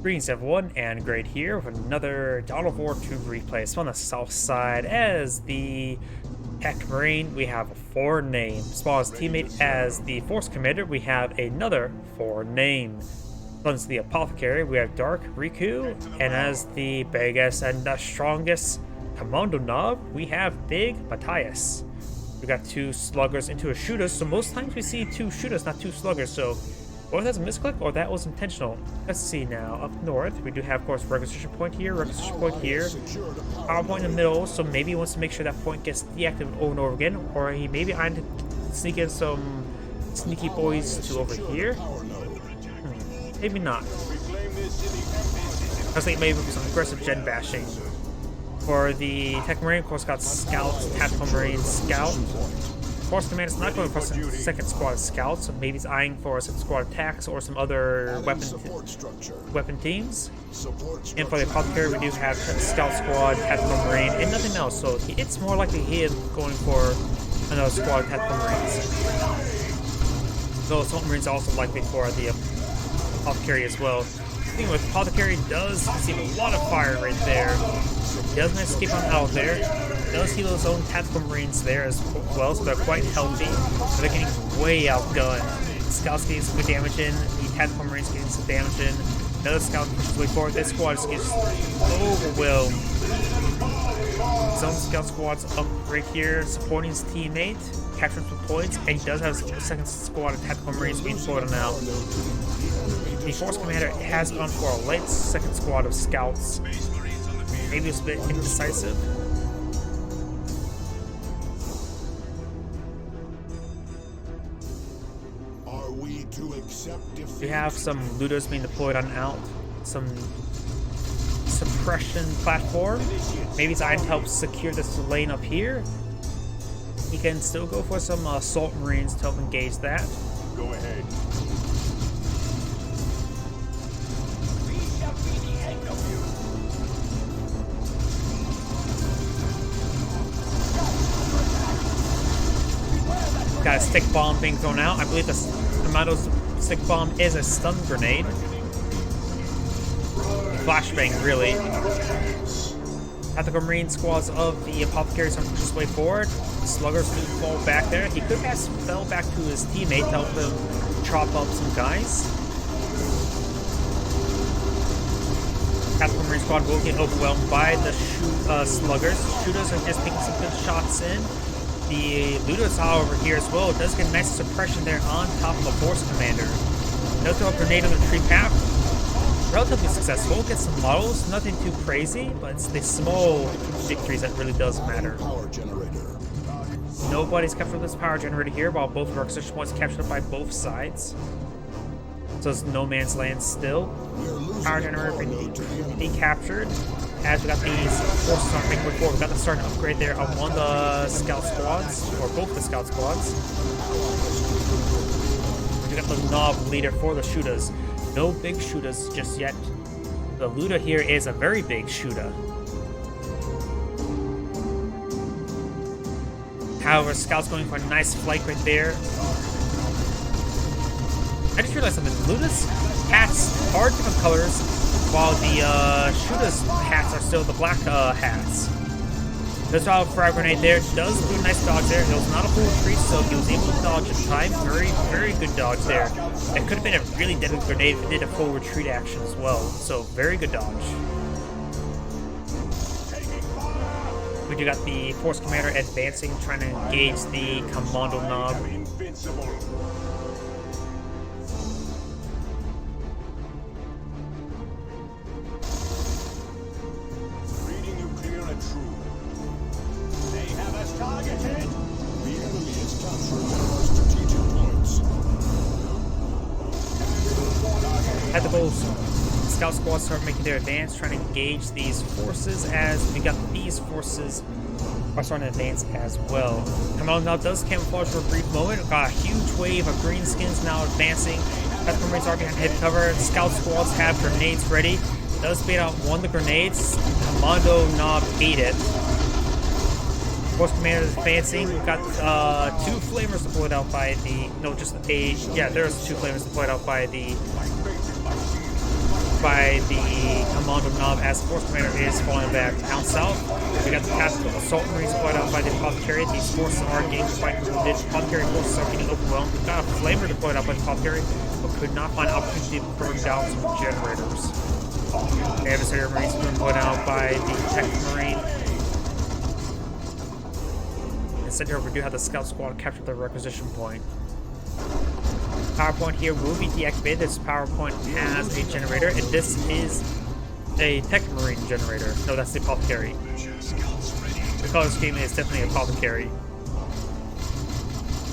Greetings everyone, and Great here with another Dawn of War 2 replay. So on the south side, as the Tech Marine, we have a foreign name. Smallest teammate as the Force Commander, we have another foreign name. As the Apothecary, we have Dark Riku, and as the biggest and the strongest Commando Knob, we have Big Matthias. We got two sluggers into a shooter, so most times we see two shooters, not two sluggers, so or that's a misclick, or that was intentional. Let's see now. Up north, we do have, of course, requisition point here, requisition point here, power point in the middle, so maybe he wants to make sure that point gets deactivated over and over again, or he maybe I'm to sneak in some sneaky boys to over here. Maybe not. I think maybe some aggressive gen bashing. For the Tech Marine, of course, got Scouts, Tactical Marine, Scout. Force Commander's not going for a second squad of scouts, so maybe he's eyeing for a second squad attacks or some other weapon teams. And for the Apothecary, we do have Scout Squad, Tactical Marine, and nothing else, so it's more likely he is going for another squad of Tactical Marines. Though Assault Marines are also likely for the Apothecary as well. The thing with Apothecary does receive a lot of fire right there. He doesn't escape on out there. Does heal his own Tactical Marines there as well, so they're quite healthy. But they're getting way outgunned. Scouts getting some good damage in, the Tactical Marines getting some damage in. Another Scout pushes way forward. This squad just gets overwhelmed. Some Scout Squad's up right here, supporting his teammate, capturing some points, and he does have a second squad of Tactical Marines being floated now. The Force Commander has gone for a light second squad of Scouts. Maybe it's a bit indecisive. We have some looters being deployed on out, some suppression platform. Maybe it's to help secure this lane up here. He can still go for some assault marines to help engage that. Go ahead. Got a stick bomb being thrown out. I believe the Commando's stick bomb is a stun grenade. Flashbang, really. Tactical Marine squads of the Apothecaries are just way forward. Sluggers do fall back there. He could have fell back to his teammate to help him chop up some guys. Tactical Marine squad will get overwhelmed by the sluggers. Shooters are just taking some good shots in. The looters, however, here as well, does get a nice suppression there on top of the Force Commander. No throw a grenade on the tree path. Relatively successful. Get some models, nothing too crazy, but it's the small victories that really does matter. Nobody's captured this power generator here, while both requisition points captured by both sides. So it's no man's land still. Power generator being captured. As we got these forces on making way forward, we got the starting upgrade there on one of the scout squads, or both the scout squads. We got the knob leader for the shooters. No big shooters just yet. The looter here is a very big shooter. However, scouts going for a nice flank right there. I just realized something. The looters' hats are different colors, while the shooters' hats are still the black hats. There's a frag grenade there. Does do a nice dodge there. It was not a full retreat, so he was able to dodge in time. Very, very good dodge there. It could have been a really deadly grenade if it did a full retreat action as well. So, very good dodge. We do got the Force Commander advancing, trying to engage the Commando Knob. Tactical Scout squads start making their advance, trying to engage these forces as we got these forces are starting to advance as well. Commando now does camouflage for a brief moment. Got a huge wave of green skins now advancing. Tactical Marines are behind heavy cover. Scout squads have grenades ready. Does bait out one of the grenades. Commando Knob ate it. Force Commander is advancing. We've got two flamers deployed out by the... No, just a... Yeah, there's two flamers deployed out by the by the commando knob as the Force Commander is falling back down south. We got the tactical assault marines deployed out by the Apothecary. These forces are getting quite wounded. Apothecary forces are getting overwhelmed. We've got a flamer deployed out by the Apothecary, but could not find opportunity to burn down some generators. The adversary marines have been deployed out by the Tech Marine. Instead here we do have the scout squad capture the requisition point. Power point here will be deactivated. This power point has a generator, and this is a Tech Marine generator. No, that's the Apothecary. The color scheme is definitely Apothecary.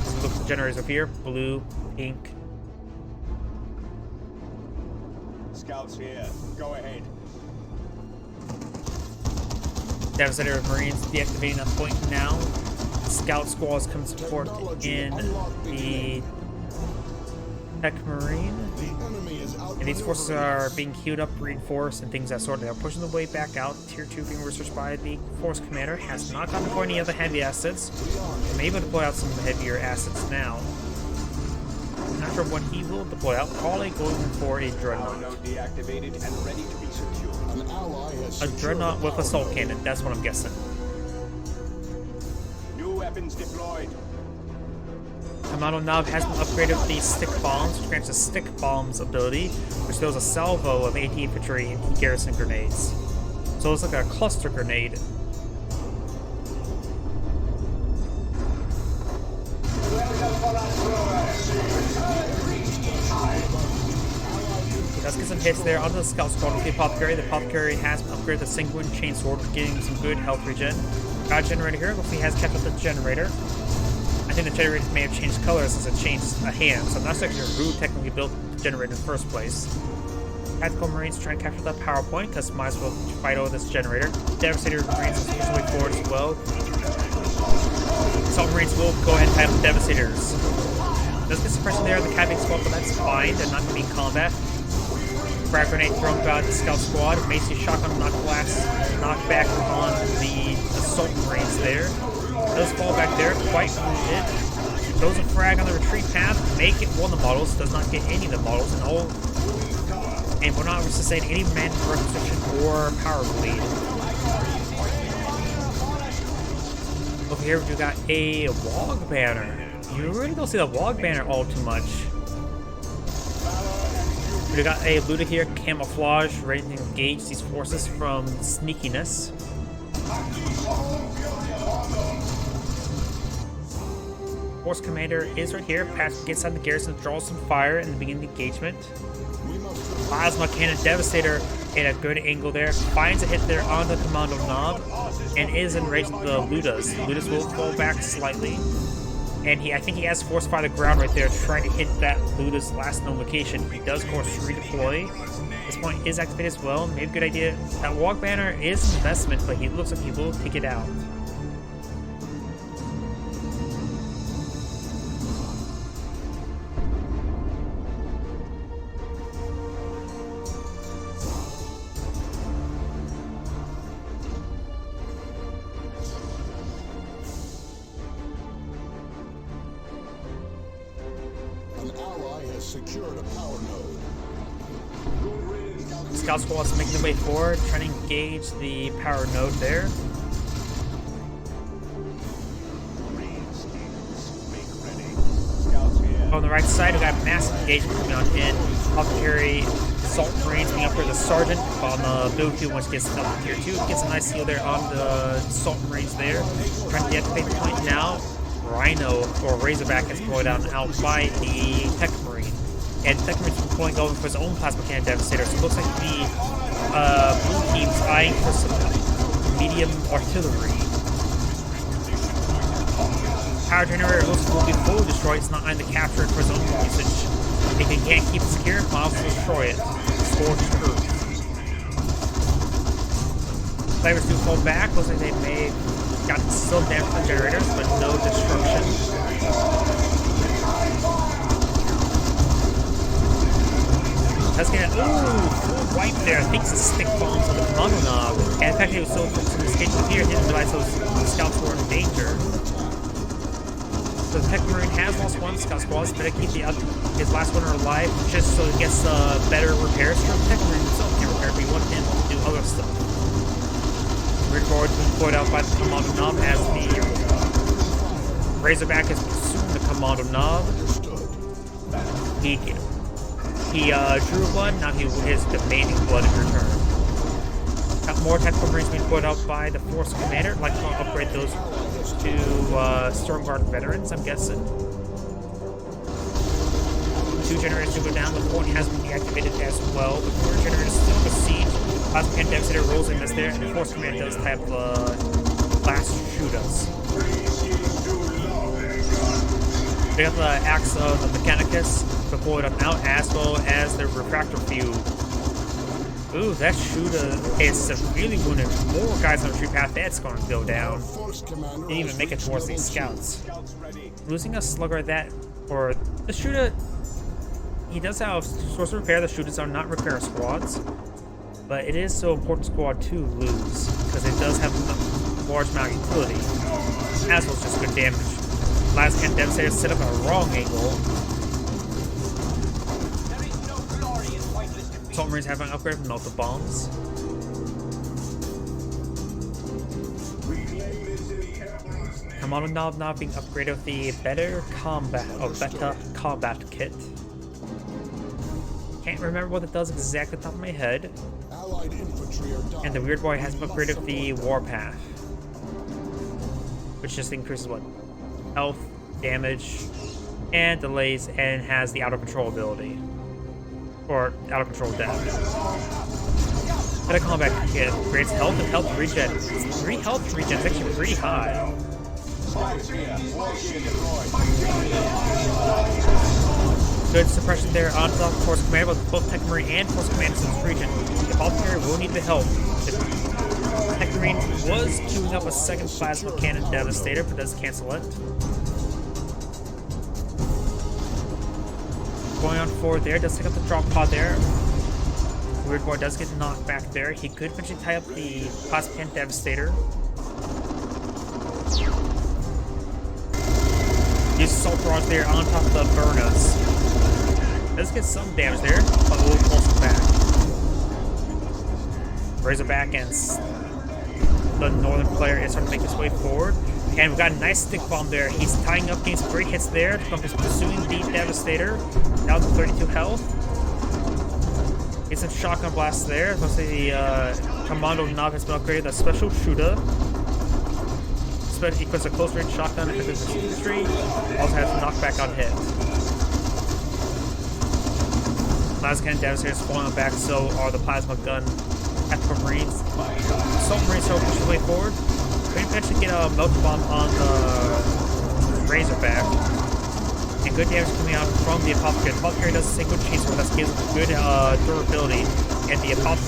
So look at the generators over here: blue, pink. Scouts here. Go ahead. Devastator of Marines deactivating that point now. Scout squads come support in the Tech Marine. And these forces are being queued up, reinforced, and things of that sort. They are pushing the way back out. Tier 2 being researched by the Force Commander. Has not gotten to deploy any other heavy assets. I'm able to deploy out some heavier assets now. I'm not sure what he will deploy out. Probably going for a Dreadnought. A Dreadnought with Assault Cannon. That's what I'm guessing. New weapons deployed. Commando Knob has been upgraded with the Stick Bombs, which grants a Stick Bombs ability, which throws a salvo of AT infantry and garrison grenades. So it's like a cluster grenade. Let's get some hits there onto the Scout Squad with the Apothecary. The Apothecary has been upgraded the Sanguine Chainsword, getting some good health regen. Got a generator here. Looks like he has kept up the generator. I think the generator may have changed colors since it changed a hand, so I'm not sure who technically built the generator in the first place. Tactical Marines trying to capture that power point, because might as well fight over this generator. Devastator Marines is pushing way forward as well. Assault Marines will go ahead and fight the Devastators. Does get suppression there on the Capping Squad, but that's fine. They're not going to be in combat. Frag grenade thrown by the Scout Squad. Macy shotgun knock blast knockback on the Assault Marines there. Does fall back there, quite wounded. Throws a frag on the retreat path, make it one of the models, does not get any of the models, and will not sustain any man requisition or power bleed. Over here we got a Wog Banner. You really don't see the Wog Banner all too much. We got a Luda here, camouflage, ready to engage these forces from sneakiness. Force Commander is right here. Patrick gets inside the garrison, draws some fire in the beginning of the engagement. Plasma Cannon Devastator in a good angle there. Finds a hit there on the Commando Knob and is enraged with the Ludas. The Ludas will fall back slightly. And I think he has Force Fire the ground right there, trying to hit that Luda's last known location. He does, of course, redeploy. This point is activated as well. Maybe a good idea. That Wog Banner is an investment, but he looks like he will take it out. Secured a power node. Scout Squad is making their way forward, trying to engage the power node there. On the right side, we got massive engagement coming on in. Apothecary Assault Marines being up for the Sergeant on the build field once it gets up to tier 2. Gets a nice heal there on the Assault Marines there. Trying to deactivate the point now. Rhino or Razorback is deployed out by the Tech Marine. And Tech Marine's deploying over for his own Plasma Cannon Devastator. So it looks like the blue team's eyeing for some medium artillery. Power generator looks will be fully destroyed. It's not eyeing the capture for his own usage. If he can't keep it secure, Miles will destroy it. Score to proof. Flavors do fall back. Looks like they may got some damage from the generators, but no destruction. That's gonna full wipe there. I think it's a stick bombs on the Commando Knob. And in fact, it was so escaped from here, he didn't realize those scouts were in danger. So the Tech Marine has lost one Scout Squad, so better keep his last one alive just so he gets better repairs from the Tech Marine himself. Razorback is pursuing the commando knob. He drew blood, now he is demanding blood in return. Got more tactical marines being put out by the Force Commander. Like to upgrade those to Stormguard veterans, I'm guessing. 2 generators to go down. The point has been deactivated as well. The 4 generators still besieged. Plasma Cannon Devastator rolls in this there, and the Force Commander does type the last shoot us. We have the Axe of the Mechanicus deployed on out, as well as the Refractor Field. Ooh, that shooter is severely wounded. More guys on the tree path, that's going to go down. Didn't even make it towards these scouts. Losing a slugger that, or the shooter, he does have source of repair. The shooters are not repair squads, but it is so important squad to lose because it does have a large amount of utility, as well as just good damage. Last Cannon Devastator set up at a wrong angle. Assault Marines have an upgrade from melted bombs. Commando knob now being upgraded with the better combat kit. Can't remember what it does exactly off the top of my head. And the Weird Boy has been upgraded with the Warpath, which just increases what? Health, damage, and delays, and has the out of control ability. Or out of control death. Better combat kit grants health and health regen. 3 health regen is actually pretty high. Good suppression there on top of Force Commander, but both Tech Marine and Force Commander in this region. The Apothecary will need the help. The Tech Marine was queuing up a second Plasma Cannon Devastator, but does cancel it. Going on forward there, does take up the drop pod there. Weird Boy does get knocked back there. He could eventually tie up the Plasma Cannon Devastator. Use Assault Barrage there on top of the Burnus. Does get some damage there, but we'll pulse it back. Razorback and the northern player is starting to make his way forward. And we've got a nice stick bomb there. He's tying up, getting some great hits there. He's pursuing the Devastator. Down to 32 health. Get some shotgun blasts there. Mostly the Commando knob has been upgraded. The special shooter. Equips a close range shotgun if it's in the industry. Also has knockback on hit. Plasma Cannon Devastator is falling back, so are the Plasma Gun Tactical Marines. Assault Marines are pushing way forward. We can eventually get a Melted Bomb on the Razorback. And good damage coming out from the Apothecary. The Apothecary does the same good chainsaw, that gives them good durability. And the Tech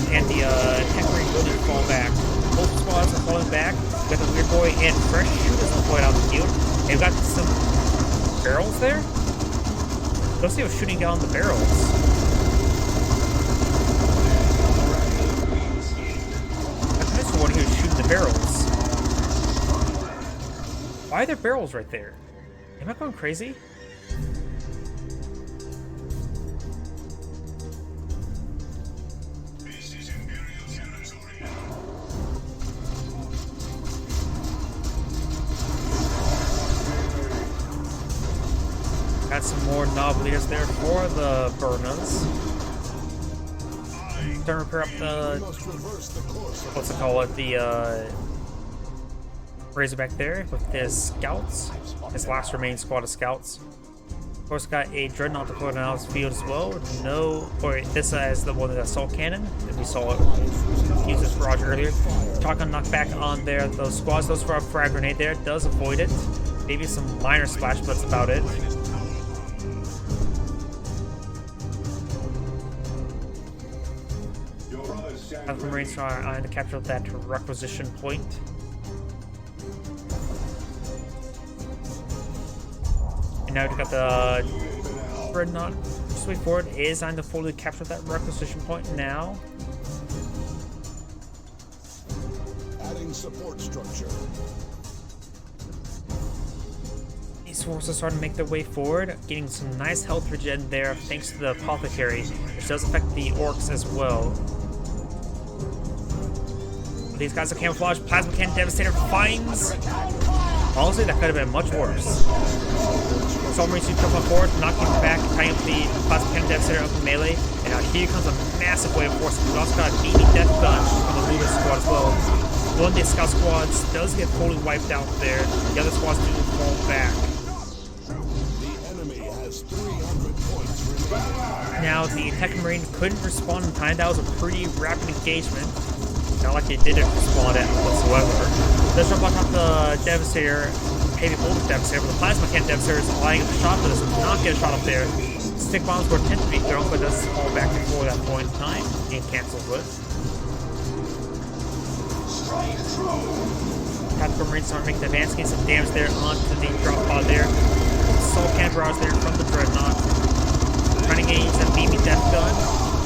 Marine will need to fall back. Both squads are falling back. We got the Weird Boy and fresh shooters deployed out the field. And we've got some barrels there. Let's see what's shooting down the barrels. I missed the one who was shooting the barrels. Why are there barrels right there? Am I going crazy? Got some more knob leaders there for the Burnus. Starting to repair up the, what's it called, the Razorback there with his scouts, his last remaining squad of scouts. Of course, got a Dreadnought deployed on the field as well. No, or this is the one with the assault cannon, and we saw it use this barrage earlier. Shotgun knockback on there. Those squads, those for a frag grenade there, does avoid it. Maybe some minor splash, but that's about it. The Marines trying to capture that requisition point. And now we've got the Dreadnought. Just wait for it. It is time to fully capture that requisition point now. Adding support structure. These forces are starting to make their way forward, getting some nice health regen there thanks to the Apothecary, which does affect the orcs as well. These guys are camouflaged. Plasma Cannon Devastator finds Honestly, that could have been much worse. Submarine suit comes on forward, knocking him back, tying up the plasma cannon devastator up in melee, and now here comes a massive wave of force. We also got a BB death gun from the Luda squad as well. One of the scout squads does get fully wiped out there. The other squads do fall back. The enemy has 300 points remaining. Now the Tech Marine couldn't respond in time. That was a pretty rapid engagement. Not like they didn't respond at whatsoever. Let's jump on top of the Devastator, heavy bullet Devastator, but the Plasma Cannon Devastator is allowing a shot, but does not get a shot up there. Stick bombs were intended to be thrown, but does fall back before that point in time and cancels with. Tactical Marines start making the advance, getting some damage there onto the drop pod there. Assault cannon barrage there from the Dreadnought. Trying to engage that BB death gun.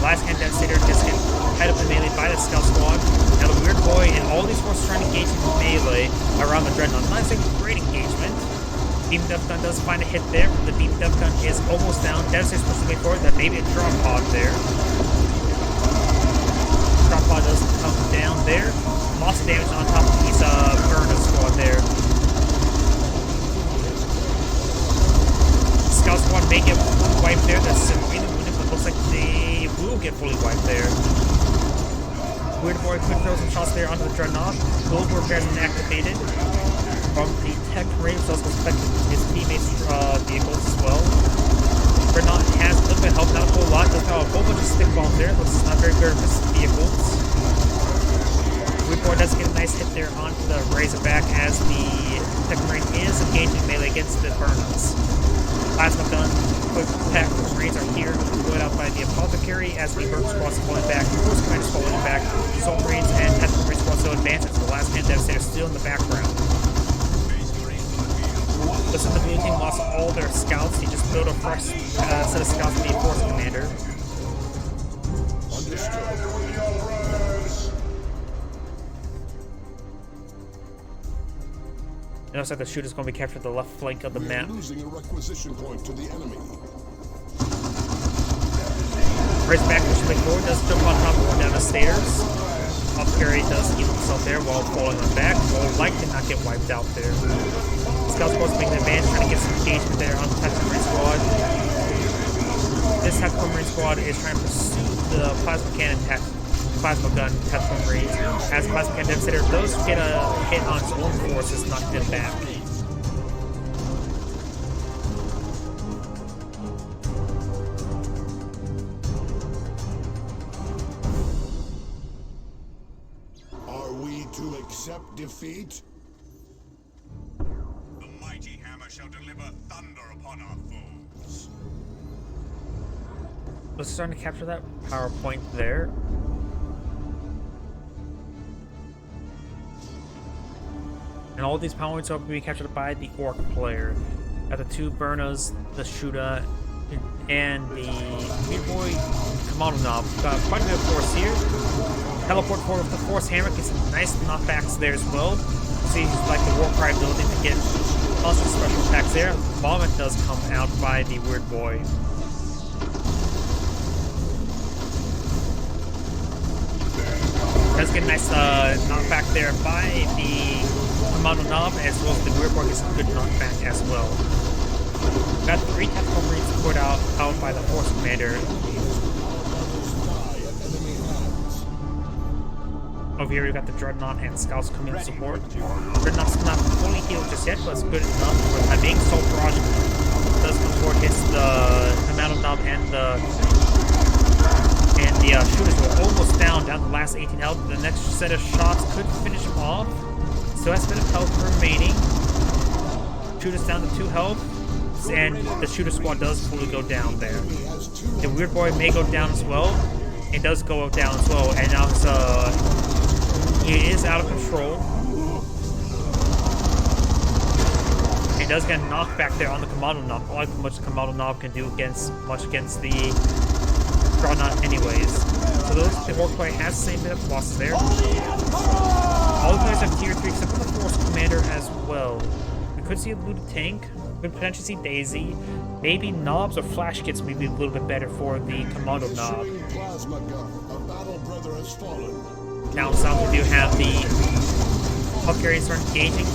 Last hand devastator gets hit head up in melee by the scout squad. Now the weird boy and all these forces trying to engage in melee around the Dreadnought. Not a great engagement. Beam death gun does find a hit there. The beam death gun is almost down. Devastator's supposed to wait for it. That may be a drop pod there. Drop pod does come down there. Lots of damage on top of these burner squad there. Scout squad may get wiped there. That's severely wounded, but looks like they will get fully wiped there. Weird boy could throw some shots there onto the Dreadnought. Gold repairs and activated. From the Tech Marine, also affected his teammates' vehicles as well. Dreadnought has a little bit of help, not a whole lot. Does have a whole bunch of stick bombs there. Looks not very good for his vehicles. Weird boy does get a nice hit there onto the Razorback as the Tech Marine is engaging melee against the Burners. Plasma gun, quick attack. Marines are here, put out by the Apothecary as the Burn squad is falling back. Force Command is falling back. Assault Marines and Tactical Marine squad still advancing. So the last hand Devastator still in the background. Listen, the blue team lost all their scouts. He just built a fresh set of scouts to be a Force Commander. It looks like the shooter's going to be captured the left flank of the map. Losing a requisition point to the enemy. Razorback pushing forward, does jump on top of down the stairs. Apothecary does heal himself there while falling on back. Will likely not get wiped out there. Scout squad's making an advance, trying to get some engagement there on the Tactical Marine squad. This Tactical Marine squad is trying to pursue the plasma cannon plasma gun Tactical Marines. As Plasma Cannon Devastator does get a hit on its own forces, knocked it back. Are we to accept defeat? The mighty hammer shall deliver thunder upon our foes. Let's start to capture that power point there. And all these power points are being captured by the Orc player. Got the two Burnas, the Shooter, and the Weird Boy Commando Knob. Got quite a bit of force here. Teleport forward with the Force Hammer, gets some nice knockbacks there as well. See, like the Warcry ability to get lots of special attacks there. Vomit does come out by the Weird Boy. Does get a nice knockback there by the Commando Knob, as well as the Weird Boy gets a good knockback as well. Got 3 Tactical Marines put out by the Force Commander. Over here we got the Dreadnought and Scouts coming in support. Dreadnought's not fully healed just yet, but it's good enough for the time being. Assault Barrage does come forward, hits the Commando Knob and the shooters were almost down to the last 18 health. The next set of shots could finish him off. Still has a bit of health remaining. Shooters down to 2 health, and the Shooter squad does fully go down there. The Weird Boy may go down as well. It does go down as well, and now it's he is out of control. He does get knocked back there on the Commando Knob. I like how much the Commando Knob can do against the Dreadnought anyways. So the Orc player has the same bit of losses there. All the players have tier 3 except for the Force Commander as well. We could see a looted tank. We could potentially see Daisy. Maybe Knobs or Flash Kits may be a little bit better for the Commando Knob. Down south we do have the Apothecary start engaging.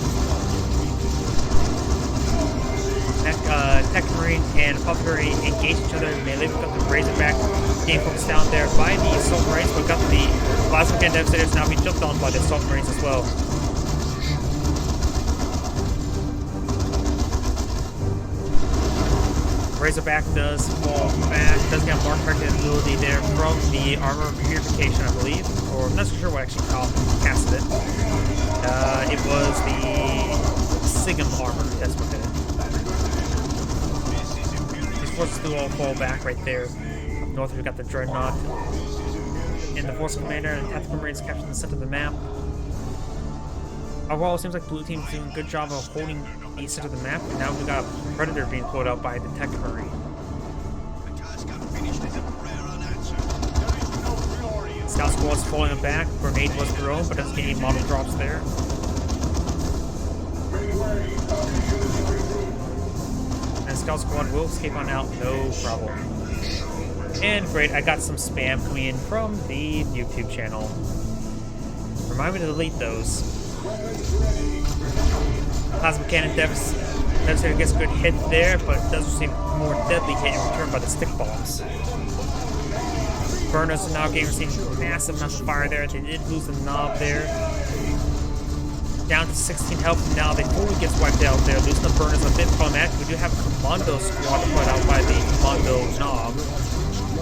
Tech Marine and Apothecary engage each other in melee. We've got the Razorback getting focused down there by the Assault Marines. We've got the Plasma Cannon Devastators now being jumped on by the Assault Marines as well. Razorback does fall back, does get a mark corrected ability there from the Armor Purification, I believe. Or I'm not sure what actually casted it. It was the Sigum Armor, that's what did it. These forces do all fall back right there. Up north, we've got the Dreadnought. And the Force Commander and Tactical Marines capturing the center of the map. Overall, it seems like Blue Team's doing a good job of holding the center of the map, and now we've got a Predator being pulled out by the Tech Marine. Scout Squad's falling back. Grenade was thrown, but doesn't get any model drops there. And Scout Squad will escape on out, no problem. And great, I got some spam coming in from the YouTube channel. Remind me to delete those. Plasma Cannon Devastator gets a good hit there, but does receive a more deadly hit in return by the stick bombs. Burners are now receiving massive amounts of fire there. They did lose the knob there. Down to 16 health, and now they fully gets wiped out there. Losing the burners a bit problematic. We do have a commando squad put out by the commando knob.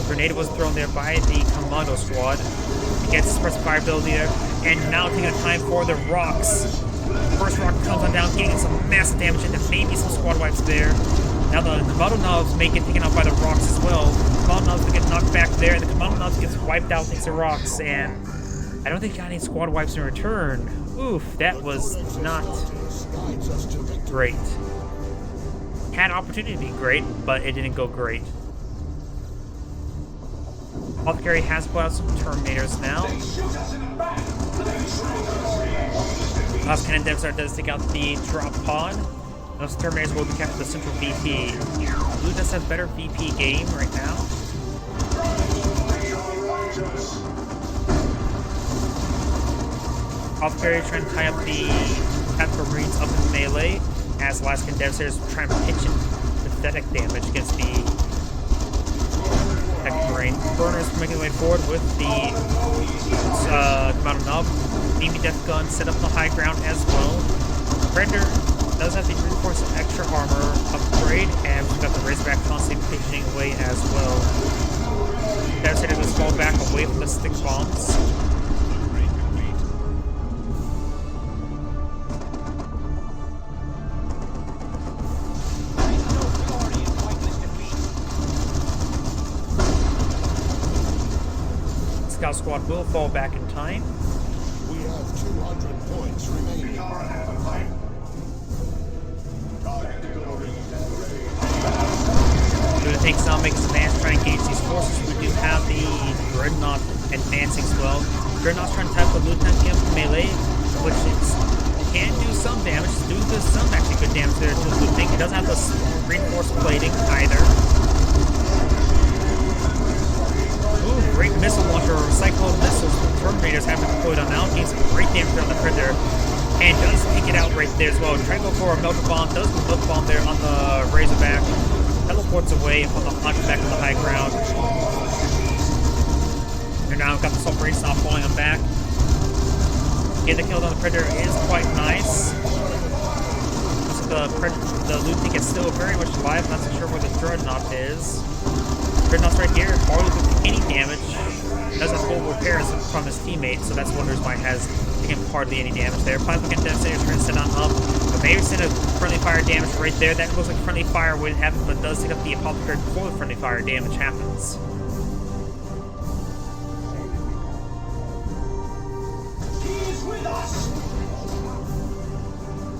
Grenade was thrown there by the commando squad. He gets suppressive fire ability there. And now taking the time for the rocks. First rock comes on down, getting some massive damage and maybe some squad wipes there. Now the commando knobs may get taken out by the rocks as well. The commando knobs will get knocked back there, and the commando knobs gets wiped out thanks to rocks. And I don't think he got any squad wipes in return. Oof, that was not great. Had an opportunity to be great, but it didn't go great. Apothecary has put out some Terminators now. Plasma Cannon Devastator does take out the drop pod. Those Terminators will be captured the central VP. Blue does have better VP game right now. Apothecary trying to tie up the Tactical Marines up in melee, as Plasma Cannon Devastators trying to pitch in pathetic damage against the Tactical Marine. Burners making their way forward with the commando knob. Beamy Death Gun set up the high ground as well. Predator does have the reinforced extra armor upgrade, and we've got the Razorback constantly pitching away as well. Devastator does fall back away from the stick bombs. Scout Squad will fall back in time. We have 200 points remaining. Blue takes now makes advance, trying to engage these forces. We do have the Dreadnought advancing as well. Dreadnought's trying to type the Lieutenant Camp melee, which can do some damage. It's doing some actually good damage there to the Lieutenant. It doesn't have the reinforced plating either. Ooh, great missile launcher, Cyclone missiles. Terminators have been deployed on now. Gains some great damage on the Predator. And does take it out right there as well. Try to go for a Melter Bomb. Does the Melter Bomb there on the Razorback. Teleports away from the back of the high ground. And now we've got the Assault Marines now falling on back. Getting the kill on the Predator is quite nice. So the Lieutenant is still very much alive. Not so sure where the Dreadnought is. Dreadnought's right here, hardly doing any damage. Doesn't have full repairs from his teammate, so that's one reason why he has taken hardly any damage there. Plasma Cannon Devastator is trying to set on up. But maybe send a friendly fire damage right there. That looks like friendly fire would happen, but does take up the Apothecary before the friendly fire damage happens.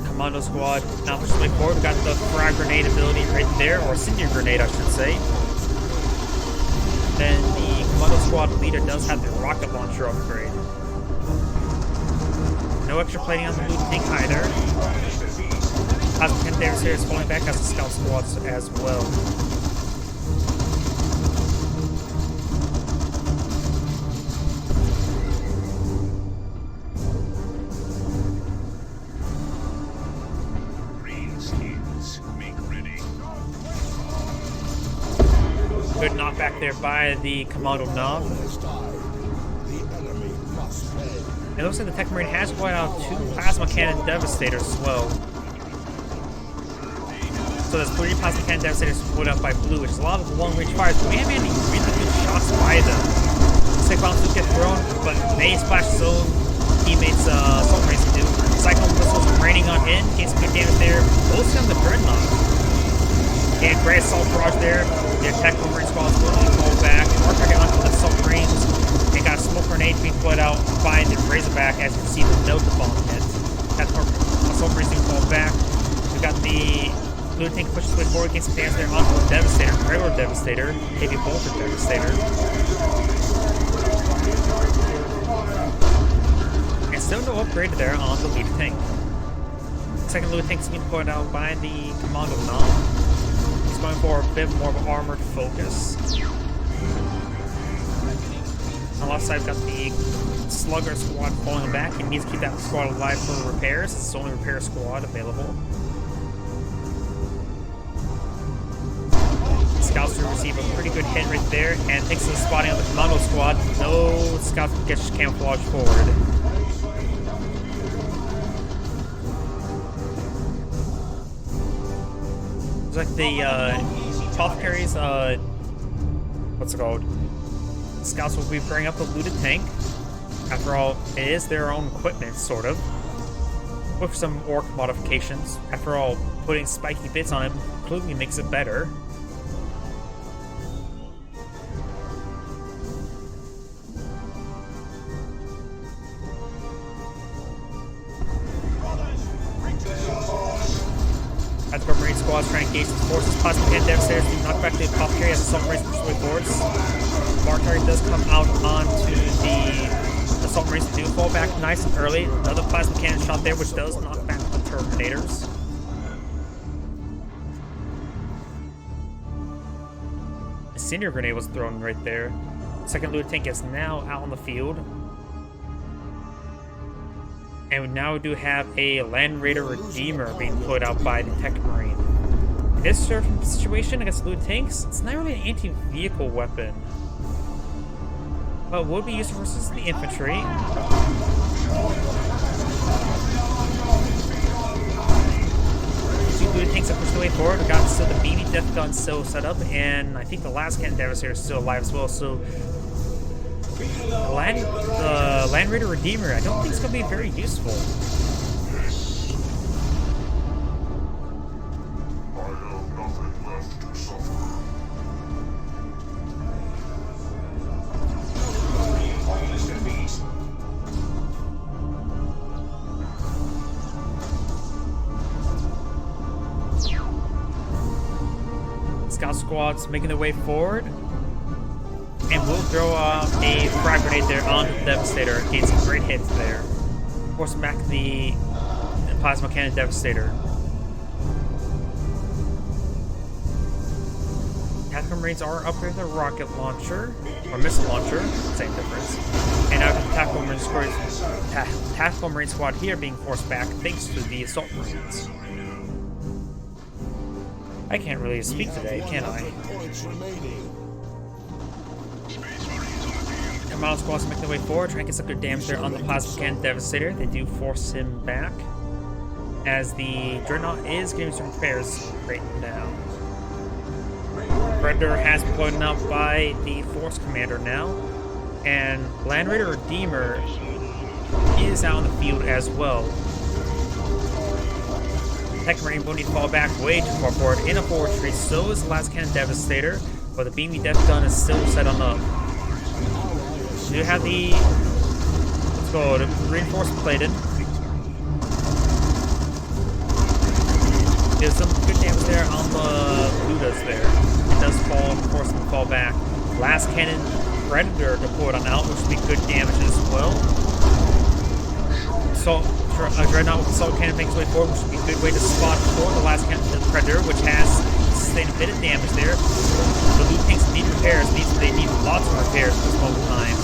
Commando Squad now pushing way forward. We got the Frag Grenade ability right there, or Incendiary Grenade, I should say. Then the Commando Squad leader does have the rocket launcher upgrade. No extra plating on the blue tank either. Plasma Cannon Devastator is falling back as the Scout Squads as well. Green skins, make ready. there by the Commando Nav. Has died. The enemy must pay. It looks like the Tech Marine has brought out 2 Plasma Cannon Devastators as well. So there's 3 Plasma Cannon Devastators split up by blue, which is a lot of long-range fires, but we haven't had any really good shots by them. Sick bombs do get thrown, but they splash his own teammates' assault marines to do. Cyclone missiles raining on in, getting some good damage there. Mostly on the Dreadnought. And great assault barrage there. The Tactical Marine squad will fall back. More target onto the assault marines. And got a smoke grenade being put out by the Razorback, as you can see the note the bomb hit. Tactical assault marines being fall back. We got the blue tank pushes its way forward, getting some damage there onto the Devastator, regular Devastator, heavy bolter Devastator. And still no upgrade there on the lead tank. Second lead tank is being put out by the Commando Nav. He's going for a bit more of an armored focus. On the left side, we've got the Slugger squad falling back. He needs to keep that squad alive for repairs. It's the only repair squad available. Scouts will receive a pretty good hit right there, and takes the spotting of the Commando squad. No scouts can get camouflage forward. It's like the apothecaries, what's it called? Scouts will be bringing up the looted tank. After all, it is their own equipment, sort of. With some orc modifications. After all, putting spiky bits on it clearly makes it better. Tactical Marine squads trying to engage its forces. Plasma Cannon Devastators to knock back the apothecary as Assault Marines push away forwards. Martari does come out onto the Assault Marines to do fall back nice and early. Another Plasma Cannon shot there, which does knock back the Terminators. A Cinder Grenade was thrown right there. Second looted tank is now out on the field. And we now do have a Land Raider Redeemer being put out by the Tech Marine. In this certain situation against looted tanks, it's not really an anti-vehicle weapon, but would be used versus the infantry. Two looted tanks are pushed away forward. We got still the BB Death Gun still set up, and I think the last Cannon Devastator is still alive as well. So the Land Raider Redeemer, I don't think it's going to be very useful. Scout squads making their way forward. And we'll throw a frag grenade there on the Devastator. Gain some great hits there. Force back the Plasma Cannon Devastator. Tactical Marines are upgrading the rocket launcher, or missile launcher, same difference. And now the Tactical Marine squad here being forced back thanks to the Assault Marines. I can't really speak today, can I? Commando squads make their way forward, trying to get some good damage there on the Plasma Cannon Devastator. They do force him back, as the Dreadnought is getting some repairs right now. Predator has been blown up by the Force Commander now, and Land Raider Redeemer is out on the field as well. Tech Marine will need to fall back way too far forward in a forward retreat. So is the last Cannon Devastator, but the Beamy Death Gun is still set on up. We do have the, let's go, the reinforced plated. There's some good damage there on the Ludas there. It does fall, force them to fall back. Last Cannon Predator deployed on out, which would be good damage as well. So a Dreadnought with Assault Cannon makes its way forward, which would be a good way to spot for the last Cannon Predator, which has sustained a bit of damage there. The loot tanks need repairs. They need lots of repairs at this moment in time.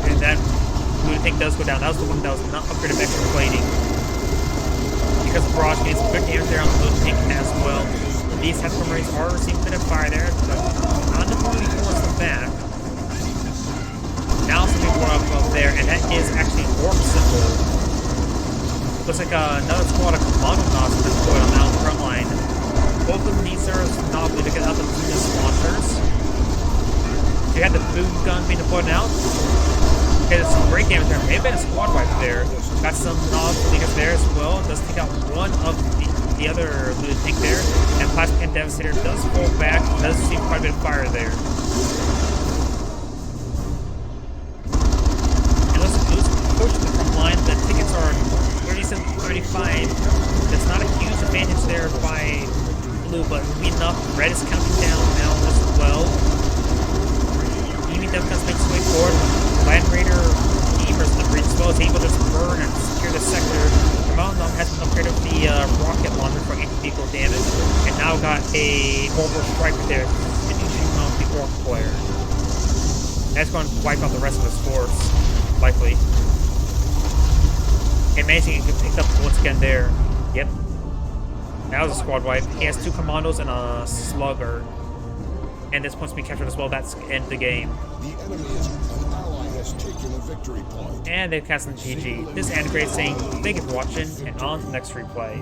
And that loot tank does go down. That was the one that was not upgraded with extra plating. Because the barrage gains some good damage there on the loot tank as well. These Tactical Marines are receiving a bit of fire there, but not completely force them back. Now something more up there, and that is actually Orc symbol. Looks like another squad of Commando Knobs has been deployed on the front line. Both of them need Zer's Knob to get out the Venus launchers. You had the boom gun being deployed out. Okay, there's some great damage there. May have been a squad wipe there. Got some Knob leaders there as well. Does take out one of the other looted tank there. And Plasma Pan Devastator does fall back. Does see quite a bit of fire there. And let's push the front line. The tickets are 37-35. That's not a huge advantage there by Blue, but it'll be enough. Red is counting down now as well. Even Devcons makes way forward. Land Raider team versus the Breach as well is able to burn and secure the sector. Commando has been upgraded with the rocket launcher for anti-vehicle damage, and now got a mobile striker there to do shoot on the Orc player. That's going to wipe out the rest of his force, likely. And managing to pick up once again there. Yep. That was a squad wipe. He has 2 commandos and a slugger. And this point's been captured as well. That's the end of the game. The enemy is an ally has taken a victory point. And they've cast in GG. This is Andy Gray saying thank you for watching, and on to the next replay.